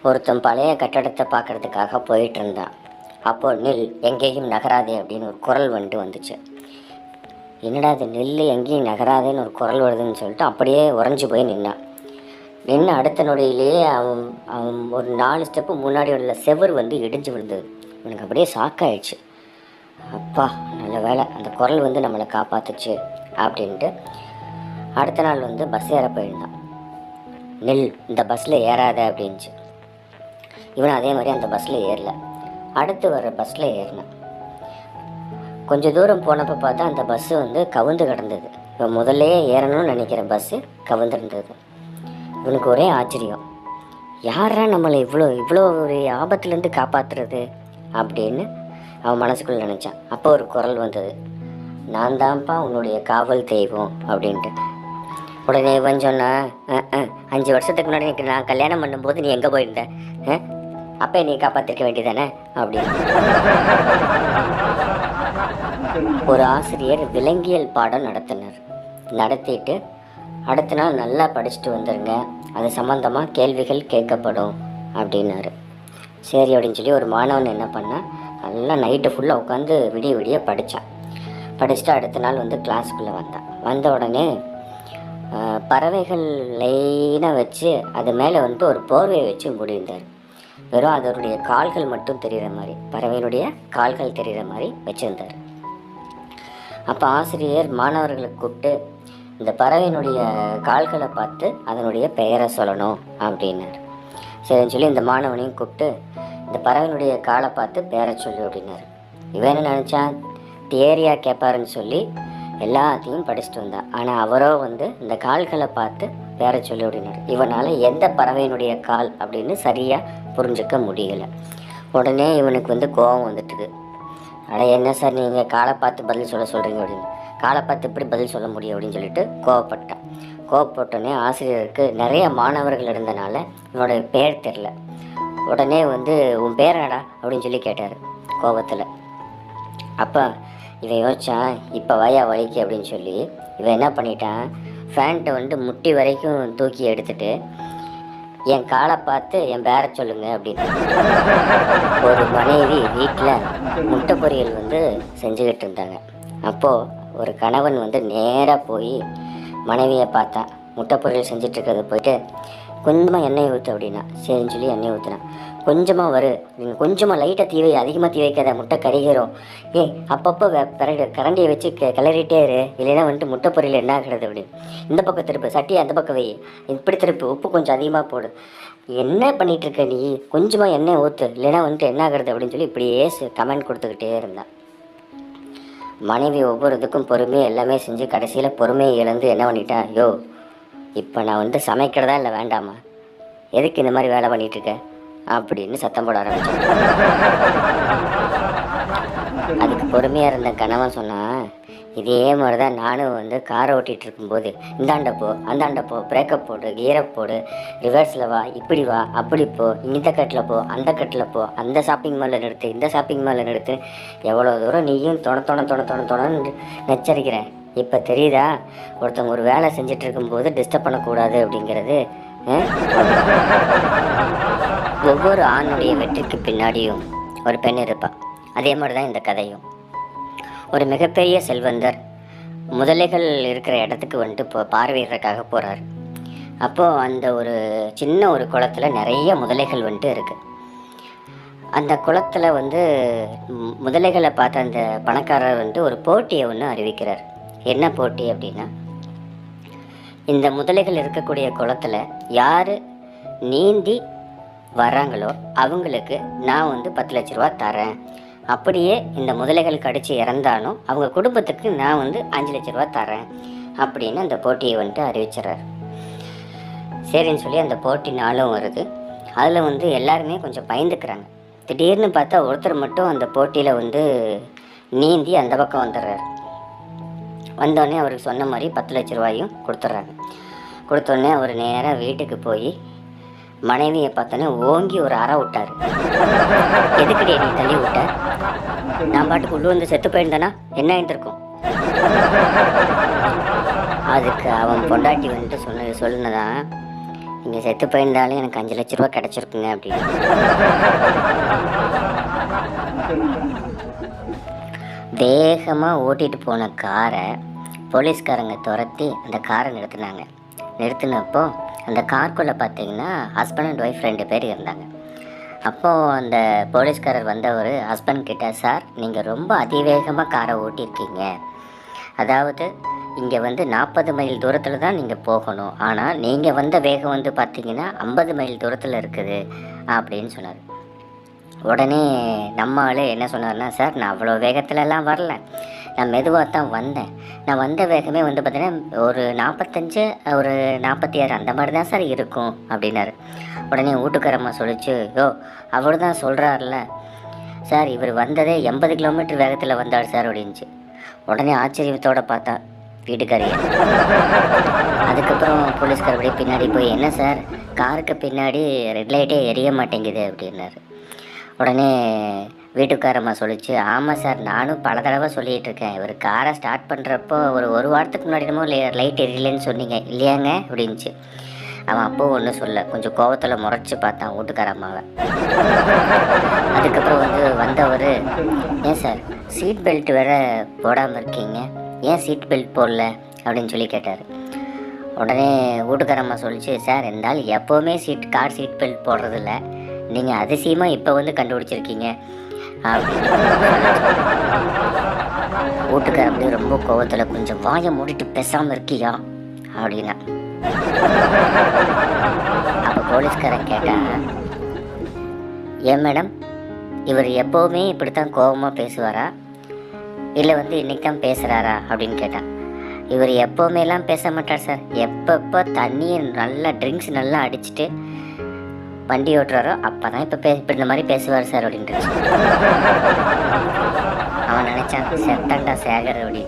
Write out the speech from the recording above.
ஒருத்தன் பழைய கட்டடத்தை பார்க்குறதுக்காக போயிட்டு இருந்தான். அப்போது நில், எங்கேயும் நகராதே அப்படின்னு ஒரு குரல் வந்துச்சு. என்னடா அது நெல் எங்கேயும் நகராதேன்னு ஒரு குரல் வருதுன்னு சொல்லிட்டு அப்படியே உறைஞ்சி போய் நின்னான். நின்று அடுத்த நொடியிலேயே அவன் அவன் ஒரு 4 ஸ்டெப்பு முன்னாடி உள்ள செவர் இடிஞ்சு விழுந்தது. இவனுக்கு அப்படியே ஷாக்காயிடுச்சு. அப்பா நல்ல வேலை, அந்த குரல் நம்மளை காப்பாற்றுச்சு அப்படின்ட்டு அடுத்த நாள் பஸ் ஏற போயிருந்தான். நெல், இந்த பஸ்ஸில் ஏறாத அப்படின்ச்சு. இவன் அதே மாதிரி அந்த பஸ்ஸில் ஏறல. அடுத்து வர்ற பஸ்ஸில் ஏறினான். கொஞ்சம் தூரம் போனப்போ பார்த்தா அந்த பஸ்ஸு கவுந்து கிடந்தது. இவன் முதல்லையே ஏறணும்னு நினைக்கிற பஸ்ஸு கவுந்துருந்தது. இவனுக்கு ஒரே ஆச்சரியம், யாரா நம்மளை இவ்வளோ ஒரு ஆபத்துலேருந்து காப்பாற்றுறது அப்படின்னு அவன் மனசுக்குள்ளே நினச்சான். அப்போ ஒரு குரல் வந்தது, நான் தான்ப்பா உன்னுடைய காவல் தெய்வம் அப்படின்ட்டு. உடனே இவன் சொன்னா, 5 வருஷத்துக்கு முன்னாடி நான் கல்யாணம் பண்ணும்போது நீ எங்கே போயிருந்த, அப்போ நீ காப்பாற்றிருக்க வேண்டியதானே அப்படின்னு. ஒரு ஆசிரியர் விலங்கியல் பாடம் நடத்திட்டு அடுத்த நாள் நல்லா படிச்சுட்டு வந்துடுங்க, அது சம்மந்தமாக கேள்விகள் கேட்கப்படும் அப்படின்னாரு. சரி அப்படின்னு சொல்லி ஒரு மாணவன் என்ன பண்ணால், நல்லா நைட்டு ஃபுல்லாக உட்காந்து விடிய படித்தான். படிச்சுட்டு அடுத்த நாள் கிளாஸுக்குள்ளே வந்த உடனே பறவைகள் லைனாக வச்சு அது மேலே ஒரு போர்வையை வச்சு மூடியிருந்தார். வெறும் அதனுடைய கால்கள் மட்டும் தெரிகிற மாதிரி, பறவையினுடைய கால்கள் தெரிகிற மாதிரி வச்சுருந்தார். அப்போ ஆசிரியர் மாணவர்களை கூப்பிட்டு, இந்த பறவையினுடைய கால்களை பார்த்து அதனுடைய பெயரை சொல்லணும் அப்படின்னார். சரின்னு சொல்லி இந்த மாணவனையும் கூப்பிட்டு, இந்த பறவையினுடைய காலை பார்த்து பெயரை சொல்லு அப்படின்னார். இவன் என்ன நினச்சான், தியரியாக கேட்பாருன்னு சொல்லி எல்லாத்தையும் படிச்சுட்டு வந்தான். ஆனால் அவரோ இந்த கால்களை பார்த்து பெயரை சொல்லு அப்படின்னார். இவனால் எந்த பறவையினுடைய கால் அப்படின்னு சரியாக புரிஞ்சிக்க முடியலை. உடனே இவனுக்கு கோபம் வந்துட்டுது. அட என்ன சார், நீங்கள் காலை பார்த்து பதில் சொல்கிறீங்க அப்படின்னு. காலை பார்த்து எப்படி பதில் சொல்ல முடியும் அப்படின்னு சொல்லிட்டு கோவப்பட்டான். கோவப்பட்டோடனே ஆசிரியருக்கு நிறைய மாணவர்கள் இருந்தனால இவனோட பேர் தெரில. உடனே உன் பேர் என்னடா அப்படின்னு சொல்லி கேட்டார் கோபத்தில். அப்போ இவன் யோசிச்சான், இப்போ வயா வலிக்கு அப்படின்னு சொல்லி இவன் என்ன பண்ணிட்டான், ஃபேண்ட்டை முட்டி வரைக்கும் தூக்கி எடுத்துட்டு, என் காலை பார்த்து என் பேரை சொல்லுங்க அப்படின்னு. ஒரு மனைவி வீட்டில் முட்டை பொரியல் செஞ்சுக்கிட்டு இருந்தாங்க. அப்போது ஒரு கணவன் நேராக போய் மனைவியை பார்த்தா, முட்டை பொரியல் செஞ்சிட்ருக்கிறது போயிட்டு, கொஞ்சமாக எண்ணெய் ஊற்று அப்படின்னா. சரின்னு சொல்லி எண்ணெய் ஊற்றினான். கொஞ்சமாக நீங்கள் கொஞ்சமாக லைட்டாக தீ வை, அதிகமாக தீ வைக்காத, முட்டை கறிகிறோம். அப்பப்போ கரண்டியை வச்சு கிளறிட்டே இரு, இல்லைன்னா முட்டை பொரியல் என்ன ஆகிறது அப்படின்னு. இந்த பக்கம் திருப்பு, சட்டியை அந்த பக்கம் வை, இப்படி திருப்பு, உப்பு கொஞ்சம் அதிகமாக போடு, என்ன பண்ணிகிட்ருக்க நீ, கொஞ்சமாக எண்ணெய் ஊற்று, இல்லைன்னா என்ன ஆகிறது அப்படின்னு சொல்லி இப்படியே கமெண்ட் கொடுத்துக்கிட்டே இருந்தான். மனைவி ஒவ்வொரு இதுக்கும் பொறுமையாக எல்லாமே செஞ்சு கடைசியில் பொறுமையை இழந்து என்ன பண்ணிட்டா, யோ இப்போ நான் சமைக்கிறதா இல்லை வேண்டாமா, எதுக்கு இந்த மாதிரி வேலை பண்ணிகிட்ருக்க அப்படின்னு சத்தம் போட ஆரம்பித்தேன். அதுக்கு பொறுமையாக இருந்த கணவன் சொன்னான், இதே மாதிரி தான் நானும் காரை ஓட்டிகிட்டு இருக்கும்போது இந்தாண்டப்போ அந்தாண்டப்போ பிரேக்கப் போடு, கியரப் போடு, ரிவர்ஸில் வா, இப்படி வா, அப்படி போ, இந்த கட்டில் போ, அந்த கட்டில் போ, அந்த ஷாப்பிங் மாலில் நிறுத்து, இந்த ஷாப்பிங் மாலில் நிறுத்து, எவ்வளோ தூரம் நீயும் தொணன்னு நச்சரிக்கிறேன். இப்போ தெரியுதா, ஒருத்தவங்க ஒரு வேலை செஞ்சுட்டு இருக்கும்போது டிஸ்டர்ப் பண்ணக்கூடாது அப்படிங்கிறது. ஒவ்வொரு ஆணுடைய வெற்றிக்கு பின்னாடியும் ஒரு பெண் இருப்பாள். அதே மாதிரி தான் இந்த கதையும். ஒரு மிகப்பெரிய செல்வந்தர் முதலைகள் இருக்கிற இடத்துக்கு இப்போ பார்வையிடுறதுக்காக போகிறார். அப்போது அந்த ஒரு சின்ன ஒரு குளத்தில் நிறைய முதலைகள் இருக்குது. அந்த குளத்தில் முதலைகளை பார்த்த அந்த பணக்காரர் ஒரு போட்டியை ஒன்று அறிவிக்கிறார். என்ன போட்டி அப்படின்னா, இந்த முதலைகள் இருக்கக்கூடிய குளத்தில் யார் நீந்தி வர்றாங்களோ அவங்களுக்கு நான் 10 லட்ச ரூபா தரேன், அப்படியே இந்த முதலைகள் கடித்து இறந்தாலும் அவங்க குடும்பத்துக்கு நான் 5 லட்ச ரூபா தரேன் அப்படின்னு அந்த போட்டியை அறிவிச்சிட்றார். சரின்னு சொல்லி அந்த போட்டி நாளும் வருது. அதில் எல்லாருமே கொஞ்சம் பயந்துக்கிறாங்க. திடீர்னு பார்த்தா ஒருத்தர் மட்டும் அந்த போட்டியில் நீந்தி அந்த பக்கம் வந்துடுறாரு. வந்தோடனே அவருக்கு சொன்ன மாதிரி 10 லட்ச ரூபாயும் கொடுத்துட்றாங்க. கொடுத்தோடனே அவர் நேராக வீட்டுக்கு போய் மனைவியை பார்த்தோன்னே ஓங்கி ஒரு அறை விட்டார். எதுக்கடி நீ தள்ளி விட்ட, நான் பாட்டுக்கு உள்ளே செத்து போயிருந்தேன்னா என்ன ஆயிருந்திருக்கும். அதுக்கு அவன் பொண்டாட்டி சொல்லுனதான், நீங்கள் செத்து போயிருந்தாலும் எனக்கு 5 லட்ச ரூபா கிடச்சிருக்குங்க அப்படின்னு. வேகமாக ஓட்டிகிட்டு போன காரை போலீஸ்காரங்க துரத்தி அந்த காரை நிறுத்தினாங்க. நிறுத்தினப்போ அந்த காருக்குள்ளே பார்த்தீங்கன்னா ஹஸ்பண்ட் அண்ட் ஒய்ஃப் 2 பேர் இருந்தாங்க. அப்போது அந்த போலீஸ்காரர் வந்தவர் ஹஸ்பண்ட் கிட்ட, சார் நீங்கள் ரொம்ப அதிவேகமாக காரை ஓட்டியிருக்கீங்க, அதாவது இங்கே 40 மைல் தூரத்தில் தான் நீங்கள் போகணும், ஆனால் நீங்கள் வந்த வேகம் பார்த்தீங்கன்னா 50 மைல் தூரத்தில் இருக்குது அப்படின்னு சொன்னார். உடனே நம்ம ஆள் என்ன சொன்னார்னா, சார் நான் அவ்வளோ வேகத்துலலாம் வரல, நான் மெதுவாக தான் வந்தேன், நான் வந்த வேகமே பார்த்தீங்கன்னா ஒரு 45 ஒரு 46 அந்த மாதிரி தான் சார் இருக்கும் அப்படின்னாரு. உடனே வீட்டுக்காரம்மா சொல்லிச்சு, யோ அவர் தான் சொல்கிறார்ல சார், இவர் வந்ததே 80 கிலோமீட்டர் வேகத்தில் வந்தார் சார் அப்படின்ச்சு. உடனே ஆச்சரியத்தோடு பார்த்தா வீட்டுக்காரியை. அதுக்கப்புறம் போலீஸ்கார் அப்படியே பின்னாடி போய், என்ன சார் காருக்கு பின்னாடி ரெட் லைட்டே எரிய மாட்டேங்குது அப்படின்னாரு. உடனே வீட்டுக்காரம்மா சொல்லிச்சு, ஆமாம் சார் நானும் பல தடவை சொல்லிகிட்டு இருக்கேன், இவர் காரை ஸ்டார்ட் பண்ணுறப்போ ஒரு வாரத்துக்கு முன்னாடி என்னமோ லைட் எரியலன்னு சொன்னீங்க இல்லையாங்க அப்படின்ச்சு. அவன் அப்போ ஒன்றும் சொல்ல, கொஞ்சம் கோவத்தில் முறைச்சி பார்த்தான் வீட்டுக்காரம்மாவை. அதுக்கப்புறம் வந்தவர், ஏன் சார் சீட் பெல்ட் வேறு போடாமல் இருக்கீங்க, ஏன் சீட் பெல்ட் போடல அப்படின்னு சொல்லி கேட்டார். உடனே வீட்டுக்காரம்மா சொல்லிச்சு, சார் இருந்தாலும் எப்போவுமே கார் சீட் பெல்ட் போடுறதில்ல, நீங்கள் அதிசயமாக இப்போ கண்டுபிடிச்சிருக்கீங்க அப்படின்னு. வீட்டுக்கார அப்படியே ரொம்ப கோவத்தில், கொஞ்சம் வாயை மூடிட்டு பேசாமல் இருக்கியா அப்படின்னா. அப்போ போலீஸ்காரன் கேட்டான், ஏன் மேடம் இவர் எப்போவுமே இப்படித்தான் கோபமாக பேசுவாரா, இல்லை இன்றைக்கி தான் பேசுகிறாரா அப்படின்னு கேட்டான். இவர் எப்போவுமேலாம் பேச மாட்டார் சார், எப்பப்போ தண்ணியை நல்லா ட்ரிங்க்ஸ் நல்லா அடிச்சுட்டு வண்டி ஓட்டுறாரோ அப்போ தான் இப்போ இந்த மாதிரி பேசுவார் சார் அப்படின்ட்டு. அவன் நினச்சான், செத்தாண்டா சேகர் அப்படி.